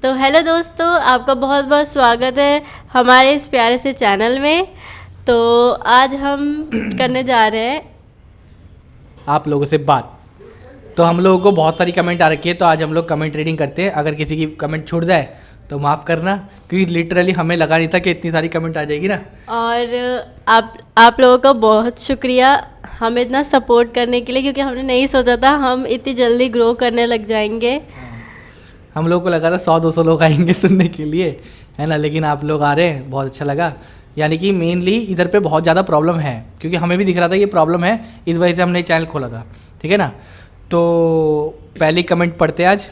तो हेलो दोस्तों, आपका बहुत बहुत स्वागत है हमारे इस प्यारे से चैनल में। तो आज हम करने जा रहे हैं आप लोगों से बात। तो हम लोगों को बहुत सारी कमेंट आ रखी है, तो आज हम लोग कमेंट रीडिंग करते हैं। अगर किसी की कमेंट छूट जाए तो माफ़ करना, क्योंकि लिटरली हमें लगा नहीं था कि इतनी सारी कमेंट आ जाएगी ना। और आप लोगों का बहुत शुक्रिया हमें इतना सपोर्ट करने के लिए, क्योंकि हमने नहीं सोचा था हम इतनी जल्दी ग्रो करने लग जाएंगे। हम लोगों को लगा था 100-200 लोग आएंगे सुनने के लिए, है ना, लेकिन आप लोग आ रहे हैं, बहुत अच्छा लगा। यानी कि मेनली इधर पे बहुत ज़्यादा प्रॉब्लम है, क्योंकि हमें भी दिख रहा था ये प्रॉब्लम है, इस वजह से हमने चैनल खोला था, ठीक है ना। तो पहली कमेंट पढ़ते हैं आज।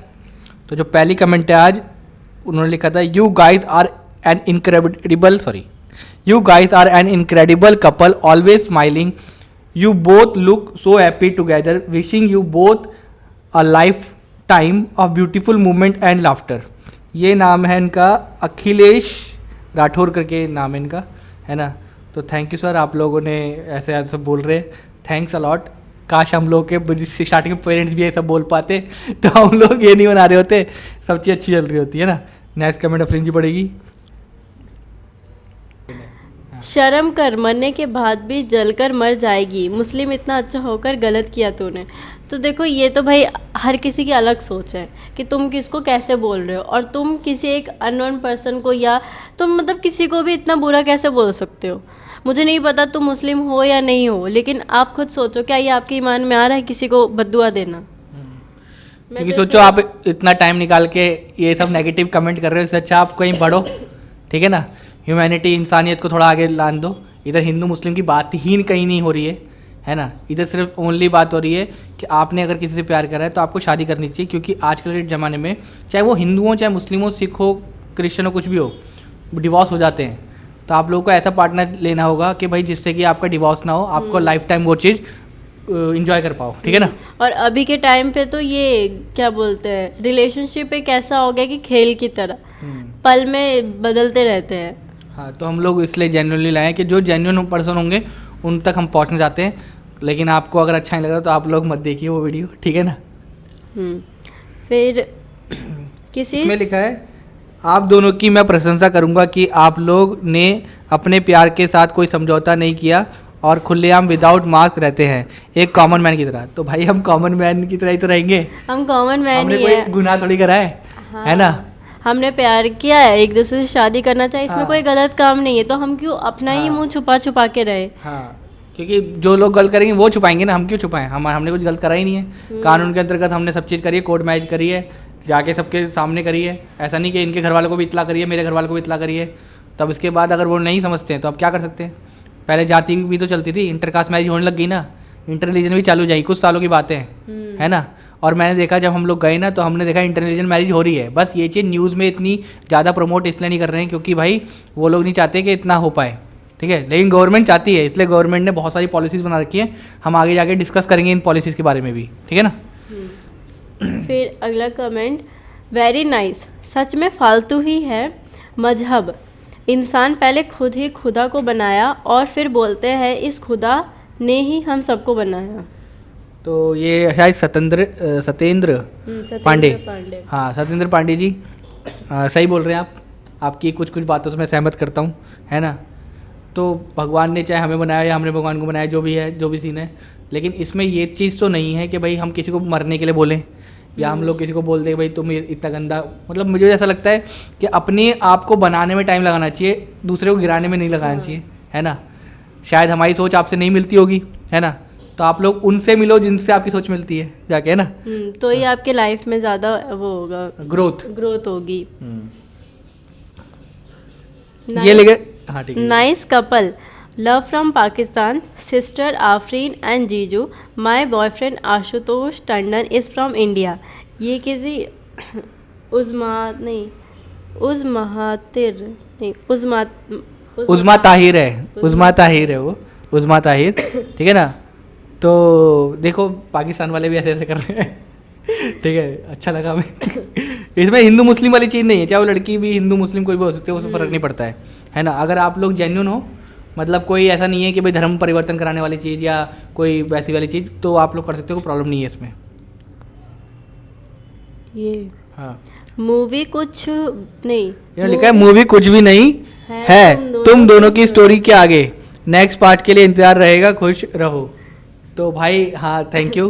तो जो पहली कमेंट है आज, उन्होंने लिखा था you guys are an incredible couple, always smiling, you both look so happy together, wishing you both a lifetime of beautiful movement and laughter. ये नाम है इनका, अखिलेश राठौर करके नाम है इनका, है ना। तो थैंक यू सर, आप लोगों ने ऐसे ऐसे बोल रहे, थैंक्स अलॉट। काश हम लोग के स्टार्टिंग में पेरेंट्स भी ये सब बोल पाते तो हम लोग ये नहीं बना रहे होते, सब चीज़ अच्छी चल रही होती है ना। नेक्स्ट कमेंट अफरीन जी पड़ेगी। शर्म कर, मरने के बाद भी जलकर मर जाएगी, मुस्लिम इतना अच्छा होकर गलत किया तूने। तो देखो, ये तो भाई हर किसी की अलग सोच है कि तुम किसको कैसे बोल रहे हो, और तुम किसी एक अननोन पर्सन को या तुम मतलब किसी को भी इतना बुरा कैसे बोल सकते हो। मुझे नहीं पता तुम मुस्लिम हो या नहीं हो, लेकिन आप खुद सोचो, क्या ये आपके ईमान में आ रहा है किसी को बद्दुआ देना? क्योंकि सोचो, आप इतना टाइम निकाल के ये सब नेगेटिव कमेंट कर रहे हो, इससे अच्छा आप कहीं बढ़ो, ठीक है ना। ह्यूमैनिटी, इंसानियत को थोड़ा आगे लान दो। इधर हिंदू मुस्लिम की बात ही कहीं नहीं हो रही है ना। इधर सिर्फ ओनली बात हो रही है कि आपने अगर किसी से प्यार करा है तो आपको शादी करनी चाहिए, क्योंकि आजकल के ज़माने में चाहे वो हिंदू हो, चाहे मुस्लिम हो, सिख हो, क्रिश्चियन हो, कुछ भी हो, डिवोर्स हो जाते हैं। तो आप लोगों को ऐसा पार्टनर लेना होगा कि भाई जिससे कि आपका डिवोर्स ना हो, आपको लाइफ टाइम वो चीज़ इंजॉय कर पाओ, ठीक है ना। और अभी के टाइम पे तो ये क्या बोलते हैं, रिलेशनशिप एक ऐसा हो गया कि खेल की तरह पल में बदलते रहते हैं। हाँ, तो हम लोग इसलिए जेन्युइनली लाए कि जो जेन्युइन पर्सन होंगे उन तक हम पहुँचना चाहते हैं। लेकिन आपको अगर अच्छा नहीं लग रहा तो आप लोग मत देखिए वो वीडियो, ठीक है ना। फिर किसी इसमें लिखा है, आप दोनों की मैं प्रशंसा करूंगा कि आप लोग ने अपने प्यार के साथ कोई समझौता नहीं किया और खुलेआम विदाउट मास्क रहते हैं, एक कॉमन मैन की तरह। तो भाई हम कॉमन मैन की तरह ही तो रहेंगे, हम कॉमन मैन हमने ही कोई है। गुनाह थोड़ी करा है, हाँ, है ना। हमने प्यार किया है, एक दूसरे से शादी करना चाहिए, इसमें हाँ, कोई गलत काम नहीं है, तो हम क्यों अपना ही हाँ, मुंह छुपा छुपा के रहे। हाँ, क्योंकि जो लोग गलत करेंगे वो छुपाएंगे ना, हम क्यों छुपाएं। हमने कुछ गलत करा ही नहीं है। कानून के अंतर्गत हमने सब चीज़ करी है, कोर्ट मैरिज करी है, जाके सबके सामने करी है। ऐसा नहीं कि इनके घर वालों को भी इतला करिए, मेरे घर वालों को भी इतला करिए। तब इसके बाद अगर वो नहीं समझते हैं तो अब क्या कर सकते हैं। पहले जाति भी तो चलती थी, इंटरकास्ट मैरिज होने लग गई ना, इंटर रिलीजन भी चालू हो जाएगी, कुछ सालों की बातें हैं, है ना। और मैंने देखा, जब हम लोग गए ना तो हमने देखा इंटर रिलीजन मैरिज हो रही है। बस ये चीज़ न्यूज़ में इतनी ज़्यादा प्रमोट इसलिए नहीं कर रहे हैं क्योंकि भाई वो लोग नहीं चाहते कि इतना हो पाए, ठीक है। लेकिन गवर्नमेंट चाहती है, इसलिए गवर्नमेंट ने बहुत सारी पॉलिसीज़ बना रखी है। हम आगे जाके डिस्कस करेंगे इन पॉलिसीज़ के बारे में भी, ठीक है ना। फिर अगला कमेंट, वेरी नाइस, सच में फालतू ही है मजहब। इंसान पहले खुद ही खुदा को बनाया और फिर बोलते हैं इस खुदा ने ही हम सबको बनाया। तो ये शायद सत्येंद्र पांडे, हाँ सत्येंद्र पांडे जी, सही बोल रहे हैं आप। आपकी कुछ कुछ बातों से मैं सहमत करता हूँ, है ना। तो भगवान ने चाहे हमें बनाया या हमने भगवान को बनाया, जो भी है, जो भी सीन है, लेकिन इसमें ये चीज़ तो नहीं है कि भाई हम किसी को मरने के लिए बोलें या हम लोग किसी को बोल दें भाई तुम इतना गंदा। मतलब मुझे ऐसा लगता है कि अपने आप को बनाने में टाइम लगाना चाहिए, दूसरे को गिराने में नहीं लगाना चाहिए, है ना। शायद हमारी सोच आपसे नहीं मिलती होगी, है ना, तो आप लोग उनसे मिलो जिनसे आपकी सोच मिलती है जाके, है ना। तो ये आपके लाइफ में ज़्यादा वो होगा, ग्रोथ होगी। ये लेके, हाँ ठीक है। Nice couple, love from Pakistan, sister Afreen and जीजू, my boyfriend Ashutosh Tandon is from India. ये किसी उज़मा ताहिर है, वो उज़मा ताहिर, ठीक है ना। तो देखो, पाकिस्तान वाले भी ऐसे ऐसे कर रहे हैं, ठीक है, अच्छा लगा हमें। इसमें हिंदू मुस्लिम वाली चीज़ नहीं है, चाहे वो लड़की भी हिंदू मुस्लिम कोई भी हो सकती है, उससे फ़र्क नहीं पड़ता है ना। अगर आप लोग जेन्युइन हो, मतलब कोई ऐसा नहीं है कि भाई धर्म परिवर्तन कराने वाली चीज़ या कोई वैसी वाली चीज़, तो आप लोग कर सकते हो, कोई प्रॉब्लम नहीं है इसमें। ये हाँ, मूवी कुछ नहीं, इन्होंने लिखा है मूवी कुछ भी नहीं है, तुम दोनों की स्टोरी के आगे, नेक्स्ट पार्ट के लिए इंतजार रहेगा, खुश रहो। तो भाई हाँ थैंक यू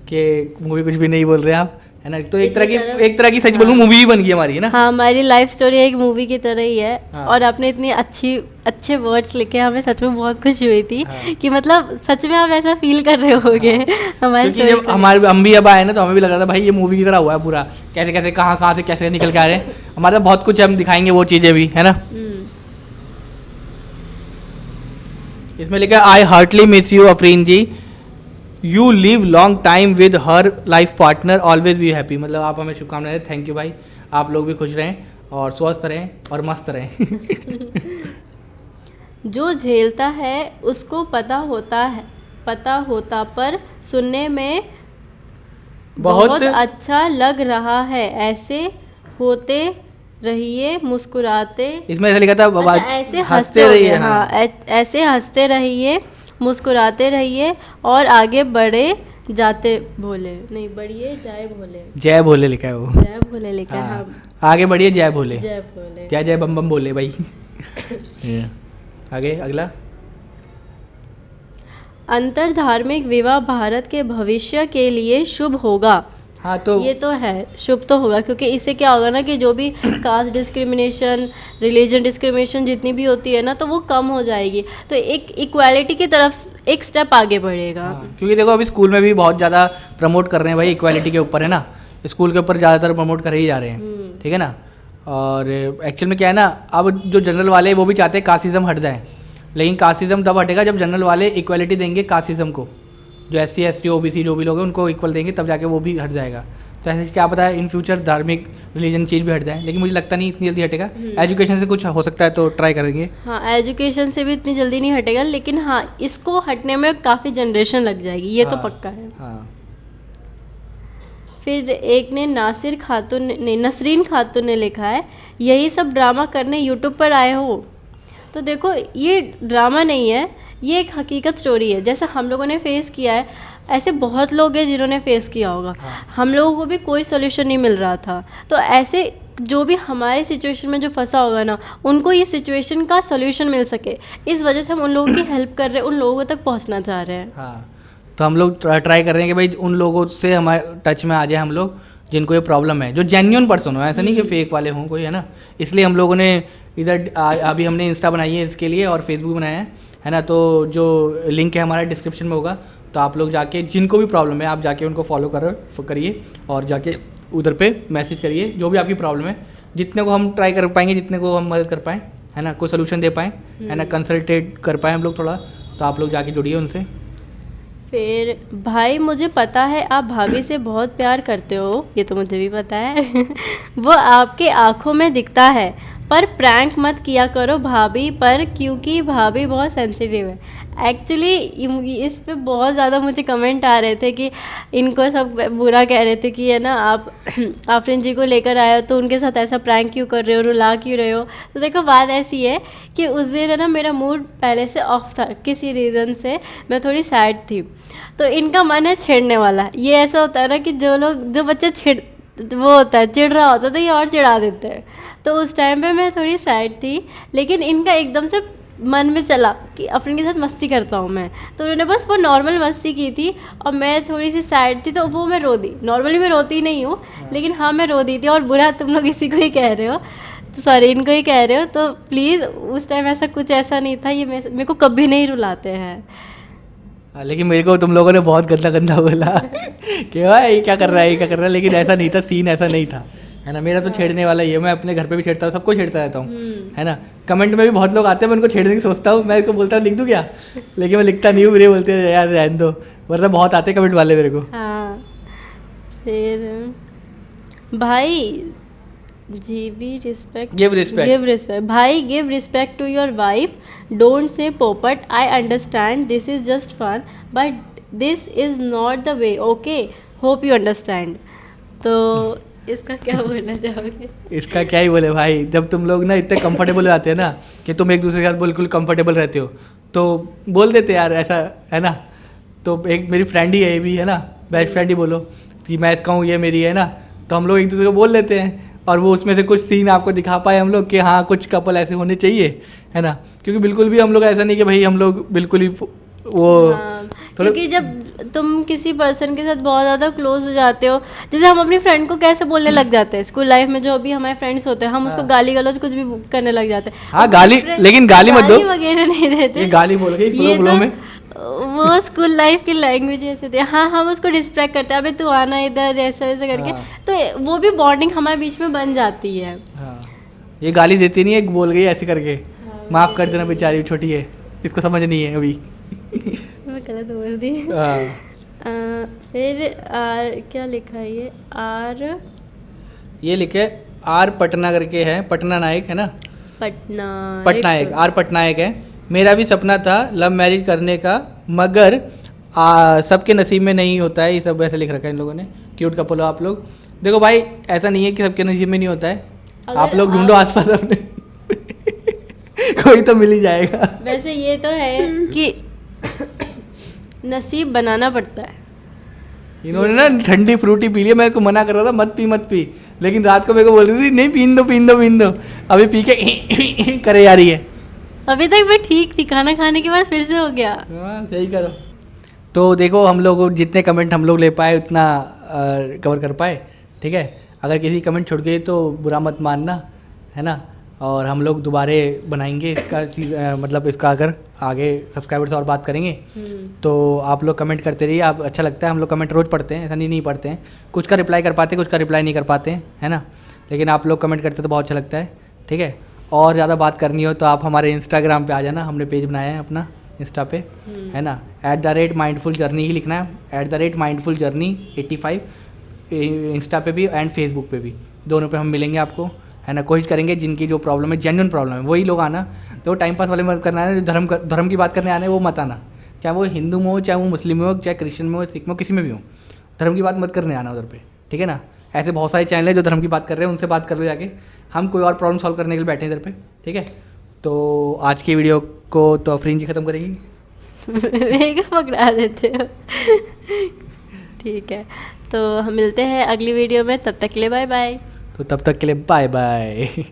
कि मूवी कुछ भी नहीं बोल रहे आप, है ना। तो एक तरह की सच बोलूं मूवी ही बन गई हमारी, है ना। हाँ, हमारी लाइफ स्टोरी एक मूवी की तरह ही है। हाँ। और आपने इतनी अच्छे वर्ड्स लिखे, हमें सच में बहुत खुशी हुई थी। हाँ। कि मतलब सच में आप ऐसा फील कर रहे होगे हमारी क्योंकि जब हम भी अब आए ना तो हमें भी लगा था भाई ये मूवी की तरह हुआ है पूरा, कैसे कैसे कहाँ से कैसे निकल के आ रहे हैं। हमारे बहुत कुछ हम दिखाएंगे वो चीज़ें भी, है ना। इसमें लिखा है I heartly miss you Afreen ji, you live long time with her life partner, always be happy. मतलब आप हमें शुभकामनाएं, थैंक यू भाई। आप लोग भी खुश रहें और स्वस्थ रहें और मस्त रहें। जो झेलता है उसको पता होता पर सुनने में बहुत अच्छा लग रहा है, ऐसे होते रहिए मुस्कुराते। इसमें ऐसा लिखा था अच्छा, ऐसे हंसते रहिए। हाँ, ऐसे हंसते रहिए, मुस्कुराते रहिए और आगे बढ़े जाते भोले, नहीं बढ़िए जय भोले, जय भोले लिखा है वो, जय भोले लिखा है। हाँ, आगे बढ़िए जय भोले, जय भोले, जय जय बम बम बोले भाई। आगे अगला, अंतरधार्मिक विवाह भारत के भविष्य के लिए शुभ होगा। हाँ तो ये तो है, शुभ तो होगा, क्योंकि इससे क्या होगा ना कि जो भी कास्ट डिस्क्रिमिनेशन, रिलीजन डिस्क्रिमिनेशन जितनी भी होती है ना, तो वो कम हो जाएगी। तो एक इक्वालिटी की तरफ एक स्टेप आगे बढ़ेगा। हाँ, क्योंकि देखो अभी स्कूल में भी बहुत ज़्यादा प्रमोट कर रहे हैं भाई इक्वालिटी के ऊपर, है ना। स्कूल के ऊपर ज़्यादातर प्रमोट कर ही जा रहे हैं, ठीक है ना। और एक्चुअल में क्या है ना, अब जो जनरल वाले वो भी चाहते हैं कास्टिज्म हट जाए, लेकिन कास्टिज्म तब हटेगा जब जनरल वाले इक्वालिटी देंगे कास्टिज्म को, जो SC ST OBC जो भी लोग हैं उनको इक्वल देंगे, तब जाके वो भी हट जाएगा। तो ऐसे क्या पता है इन फ्यूचर धार्मिक रिलीजन चीज़ भी हट जाए, लेकिन मुझे लगता नहीं इतनी जल्दी हटेगा। एजुकेशन से कुछ हो सकता है तो ट्राई करेंगे। हाँ, एजुकेशन से भी इतनी जल्दी नहीं हटेगा, लेकिन हाँ इसको हटने में काफ़ी जनरेशन लग जाएगी, ये तो पक्का है। हाँ। फिर एक ने नसरीन खातून ने लिखा है, यही सब ड्रामा करने यूट्यूब पर आए हो। तो देखो ये ड्रामा नहीं है, ये एक हकीकत स्टोरी है, जैसा हम लोगों ने फेस किया है ऐसे बहुत लोग हैं जिन्होंने फेस किया होगा। हम लोगों को भी कोई सोल्यूशन नहीं मिल रहा था, तो ऐसे जो भी हमारे सिचुएशन में जो फंसा होगा ना, उनको ये सिचुएशन का सोल्यूशन मिल सके, इस वजह से हम उन लोगों की हेल्प कर रहे हैं, उन लोगों तक पहुंचना चाह रहे हैं। हाँ, तो हम लोग ट्राई कर रहे हैं कि भाई उन लोगों से हमारे टच में आ जाए हम लोग जिनको ये प्रॉब्लम है, जो जेन्युइन पर्सन हो, ऐसा नहीं कि फेक वाले हों कोई, है ना। इसलिए हम लोगों ने इधर अभी हमने इंस्टा बनाई है इसके लिए और फेसबुक बनाया है ना। तो जो लिंक है हमारा डिस्क्रिप्शन में होगा, तो आप लोग जाके जिनको भी प्रॉब्लम है आप जाके उनको फॉलो करिए और जाके उधर पे मैसेज करिए जो भी आपकी प्रॉब्लम है, जितने को हम ट्राई कर पाएंगे, जितने को हम मदद कर पाएँ, है ना, कोई सोल्यूशन दे पाएँ, है ना, कंसल्टेट कर पाएँ हम लोग थोड़ा, तो आप लोग जाके जुड़िए उनसे। फिर भाई मुझे पता है आप भाभी से बहुत प्यार करते हो, ये तो मुझे भी पता है वो आपके आंखों में दिखता है, पर प्रैंक मत किया करो भाभी पर, क्योंकि भाभी बहुत सेंसिटिव है। एक्चुअली इस पे बहुत ज़्यादा मुझे कमेंट आ रहे थे कि इनको सब बुरा कह रहे थे कि है ना आप आफरीन जी को लेकर आए हो तो उनके साथ ऐसा प्रैंक क्यों कर रहे हो, रुला क्यों रहे हो। तो देखो बात ऐसी है कि उस दिन है ना मेरा मूड पहले से ऑफ था, किसी रीज़न से मैं थोड़ी सैड थी, तो इनका मन है छेड़ने वाला। ये ऐसा होता है ना कि जो बच्चे वो होता है चिढ़ रहा होता है तो ये और चिढ़ा देते हैं। तो उस टाइम पे मैं थोड़ी सैड थी, लेकिन इनका एकदम से मन में चला कि अफरीन के साथ मस्ती करता हूँ मैं, तो उन्होंने बस वो नॉर्मल मस्ती की थी और मैं थोड़ी सी सैड थी, तो वो मैं रो दी। नॉर्मली मैं रोती नहीं हूँ, लेकिन हाँ मैं रो दी थी। और बुरा तुम लोग इसी को ही कह रहे हो, तो सॉरी इनको ही कह रहे हो, तो प्लीज़ उस टाइम ऐसा नहीं था, ये मेरे को कभी नहीं रुलाते हैं। लेकिन मेरे को तुम लोगों ने बहुत गंदा बोला कि भाई ये क्या कर रहा है, लेकिन ऐसा नहीं था, सीन ऐसा नहीं था, है ना। मेरा तो छेड़ने वाला ही है, मैं अपने घर पे भी छेड़ता हूँ, सबको छेड़ता रहता हूँ, है ना। कमेंट में भी बहुत लोग आते हैं, मैं उनको छेड़ने की सोचता हूँ, मैं इसको बोलता हूँ लिख दूँ क्या, लेकिन मैं लिखता नहीं हूँ, मेरे बोलते हैं यार रहने दो, वरना बहुत आते कमेंट वाले मेरे को। हाँ, फिर भाई गिव रिस्पेक्ट भाई, give respect to your wife, don't say पोपट, I understand this is just fun but this is not the way, okay, hope you understand. तो इसका क्या बोलना चाहोगे? इसका क्या ही बोले भाई, जब तुम लोग ना इतने कंफर्टेबल हो जाते हैं ना कि तुम एक दूसरे के साथ बिल्कुल कंफर्टेबल रहते हो, तो बोल देते यार ऐसा, है ना। तो एक मेरी फ्रेंड ही है, ये भी है ना, बेस्ट फ्रेंड ही बोलो कि मैं इसका हूँ, ये मेरी है ना, तो हम लोग एक दूसरे को बोल लेते हैं। और वो उसमें से कुछ सीन आपको दिखा पाए हम लोग कि हाँ कुछ कपल ऐसे होने चाहिए, है ना, क्योंकि बिल्कुल भी हम लोग ऐसा नहीं कि भाई हम लोग बिल्कुल ही वो हाँ, क्योंकि जब तुम किसी पर्सन के साथ बहुत ज़्यादा क्लोज हो जाते हो, जैसे हम अपनी फ्रेंड को कैसे बोलने लग जाते हैं स्कूल लाइफ में, जो भी हमारे फ्रेंड्स होते हैं हम उसको गाली गलौज कुछ भी करने लग जाते हैं। हाँ गाली, लेकिन गाली मत दो, वगैरह नहीं देते, ये गाली बोल गई ये फ्लो में। वो स्कूल लाइफ की लैंग्वेज ऐसे थे। हाँ, हम उसको डिस्ट्रैक्ट करते हैं, अबे तू आना इधर, ऐसा वैसा करके। तो वो भी बॉन्डिंग हमारे बीच में बन जाती है। हाँ, ये गाली देती नहीं है, बोल गई ऐसे करके, माफ कर देना बेचारी छोटी है, इसको समझ नहीं है अभी। मैं गलत बोल दी। फिर क्या लिखा है ये? ये लिखे आर पटना करके है, पटना नायक है ना, पटनायक, आर पटनायक है। मेरा भी सपना था लव मैरिज करने का, मगर सबके नसीब में नहीं होता है। ये सब ऐसे लिख रखा है इन लोगों ने। क्यूट कपल हो आप लोग। देखो भाई, ऐसा नहीं है कि सबके नसीब में नहीं होता है, आप लोग ढूंढो आसपास अपने कोई तो मिल ही जाएगा। वैसे ये तो है कि नसीब बनाना पड़ता है। इन्होंने ना ठंडी फ्रूटी पी लिया, मैं इसको मना कर रहा था मत पी, लेकिन रात को मेरे को बोल रही थी नहीं पीन दो, अभी पी के करे जा रही है। अभी तक मैं ठीक थी, खाना खाने के बाद फिर से हो गया। हाँ सही करो। तो देखो हम लोग जितने कमेंट हम लोग ले पाए उतना कवर कर पाए, ठीक है। अगर किसी कमेंट छूट गई तो बुरा मत मानना, है ना। और हम लोग दोबारे बनाएंगे इसका मतलब इसका अगर आगे सब्सक्राइबर्स और बात करेंगे तो आप लोग कमेंट करते रहिए। आप अच्छा लगता है, हम लोग कमेंट रोज़ पढ़ते हैं, ऐसा नहीं पढ़ते हैं, कुछ का रिप्लाई कर पाते हैं, कुछ का रिप्लाई नहीं कर पाते हैं, है ना। लेकिन आप लोग कमेंट करते तो बहुत अच्छा लगता है, ठीक है। और ज़्यादा बात करनी हो तो आप हमारे इंस्टाग्राम पे आ जाना, हमने पेज बनाया है अपना इंस्टा पे, है ना। @mindful journey ही लिखना है, @mindful journey 85 इंस्टा पे भी एंड फेसबुक पे भी, दोनों पे हम मिलेंगे आपको, है ना। कोशिश करेंगे जिनकी जो प्रॉब्लम है, जेन्युइन प्रॉब्लम है, वही लोग आना। तो टाइम पास वाले मत करना है, धर्म की बात करने आने वो मत आना, चाहे वो हिंदू में हो, चाहे वो मुस्लिम में हो, चाहे क्रिश्चियन में हो, सिख में हो, किसी में भी हो, धर्म की बात मत करने आना उधर पे, ठीक है ना। ऐसे बहुत सारे चैनल है जो धर्म की बात कर रहे हैं, उनसे बात कर लो जाके। हम कोई और प्रॉब्लम सॉल्व करने के लिए बैठे हैं इधर पे, ठीक है। तो आज की वीडियो को तो अफरीन जी ख़त्म करेंगी। मेरे को पकड़ा देते हो। ठीक है, तो हम मिलते हैं अगली वीडियो में, तब तक के लिए बाय बाय। तो तब तक के लिए बाय बाय।